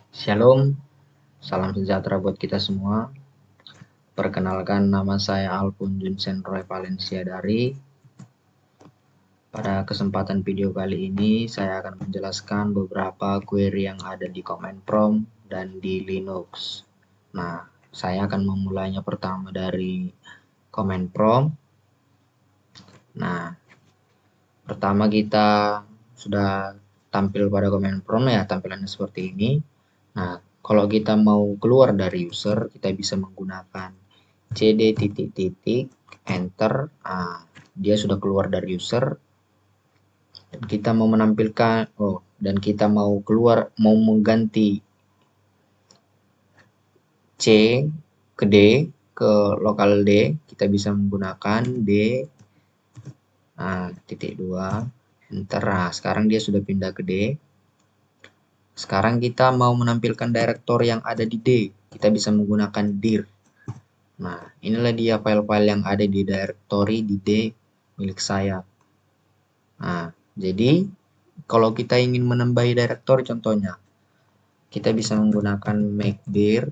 Shalom, salam sejahtera buat kita semua. Perkenalkan, nama saya Alpun Junsen Roy Valencia dari. Pada kesempatan video kali ini, saya akan menjelaskan beberapa query yang ada di command prompt dan di Linux. Nah, saya akan memulainya pertama dari command prompt. Nah, pertama kita sudah tampil pada command prompt ya, tampilannya seperti ini. Nah, kalau kita mau keluar dari user, kita bisa menggunakan cd enter. Nah, dia sudah keluar dari user. Dan kita mau menampilkan, dan kita mau keluar, mau mengganti C ke D, ke lokal D, kita bisa menggunakan D, titik 2, enter. Nah, sekarang dia sudah pindah ke D. Sekarang kita mau menampilkan direktor yang ada di D, kita bisa menggunakan dir. Nah, inilah dia file-file yang ada di directory di D milik saya. Nah, jadi kalau kita ingin menambahi directory contohnya, kita bisa menggunakan make dir,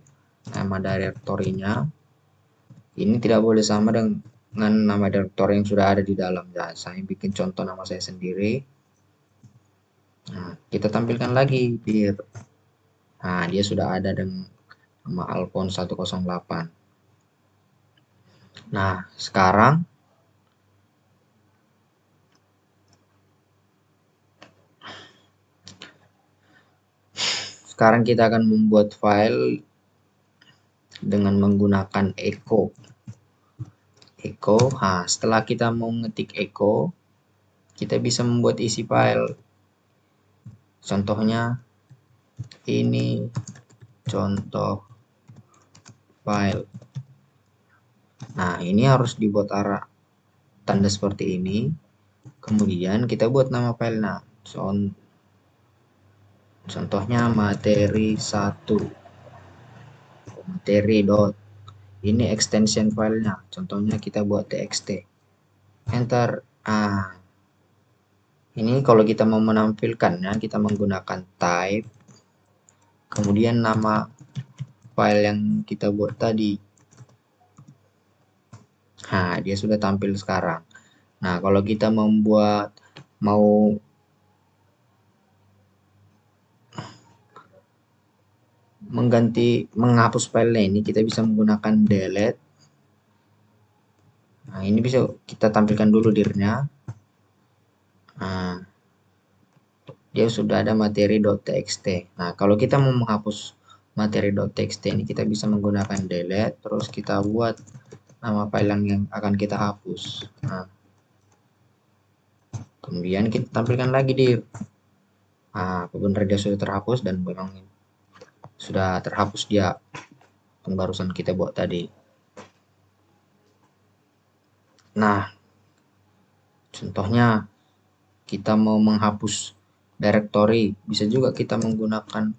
nama directory-nya. Ini tidak boleh sama dengan nama directory yang sudah ada di dalam. Ya, saya bikin contoh nama saya sendiri. Nah, kita tampilkan lagi dir. Nah, dia sudah ada dengan nama Alphonse 108. Nah, sekarang kita akan membuat file dengan menggunakan echo. Nah, setelah kita mau ngetik echo, kita bisa membuat isi file. Contohnya ini contoh file. Nah, ini harus dibuat arah tanda seperti ini. Kemudian kita buat nama filenya. Contohnya materi 1. Materi dot. Ini extension filenya. Contohnya kita buat txt. Enter. Ini kalau kita mau menampilkannya, kita menggunakan type. Kemudian nama file yang kita buat tadi. Nah, dia sudah tampil sekarang. Nah, kalau kita mau menghapus filenya ini, kita bisa menggunakan delete. Nah, ini bisa kita tampilkan dulu dirnya. Nah, dia sudah ada materi.txt. Nah, kalau kita mau menghapus materi.txt ini, kita bisa menggunakan delete, terus kita buat nama file yang akan kita hapus. Nah, kemudian kita tampilkan lagi dir. Nah, benar dia sudah terhapus dan memang sudah terhapus dia yang barusan kita buat tadi. Nah, contohnya kita mau menghapus directory, bisa juga kita menggunakan,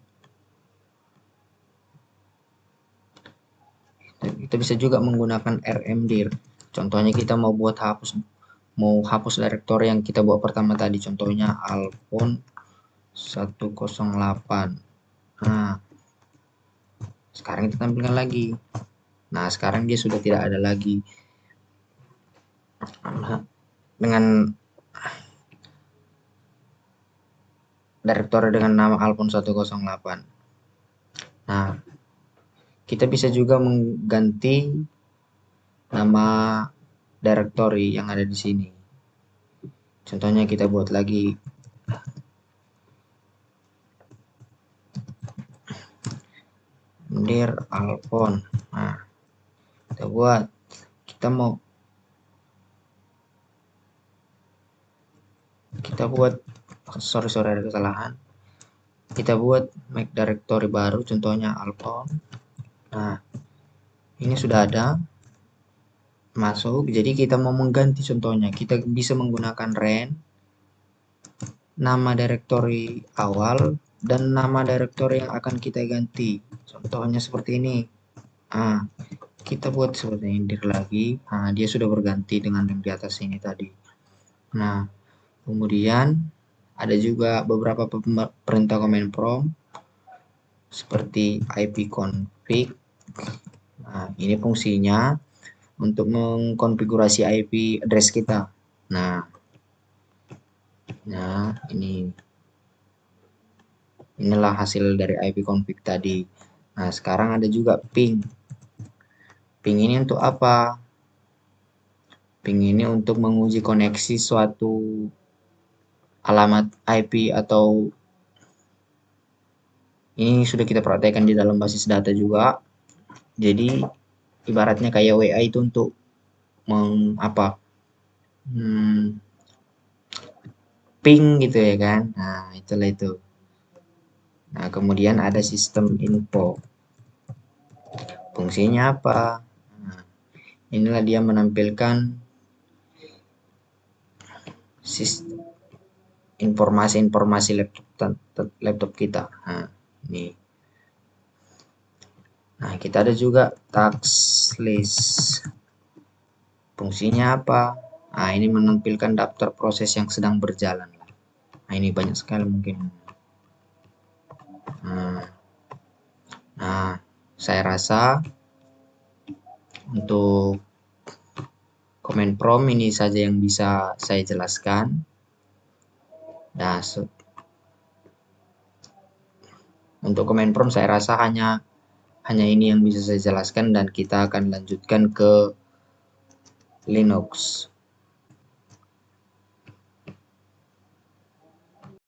rmdir. Contohnya kita mau hapus directory yang kita buat pertama tadi, contohnya Alphonse 108. Nah, sekarang kita tampilkan lagi. Nah, sekarang dia sudah tidak ada lagi dengan directory dengan nama Alphonse 108. Nah, kita bisa juga mengganti nama directory yang ada di sini. Contohnya kita buat lagi dir Alphonse. Nah, kita buat sorry ada kesalahan. Kita buat make directory baru, contohnya Alphonse. Nah, ini sudah ada masuk. Jadi kita mau mengganti, contohnya kita bisa menggunakan ren, nama directory awal dan nama directory yang akan kita ganti. Contohnya seperti ini. Nah, kita buat seperti ini dir lagi. Nah, dia sudah berganti dengan yang di atas ini tadi. Nah, kemudian ada juga beberapa perintah command prompt. seperti ipconfig. Nah, ini fungsinya untuk mengkonfigurasi IP address kita. Nah, inilah hasil dari ipconfig tadi. Nah, sekarang ada juga ping. Ping ini untuk apa? Ping ini untuk menguji koneksi suatu alamat IP, atau ini sudah kita praktekkan di dalam basis data juga. Jadi ibaratnya kayak WA itu untuk ping gitu ya kan. Nah, itulah itu. Nah, kemudian ada sistem info. Fungsinya apa? Nah, inilah dia menampilkan informasi-informasi laptop kita. Nah, ini. Nah, kita ada juga task list. Fungsinya apa? Nah, ini menampilkan daftar proses yang sedang berjalan. Nah, ini banyak sekali mungkin. Nah, saya rasa untuk command prompt ini saja yang bisa saya jelaskan. Nah, untuk command prompt saya rasa hanya ini yang bisa saya jelaskan, dan kita akan lanjutkan ke Linux.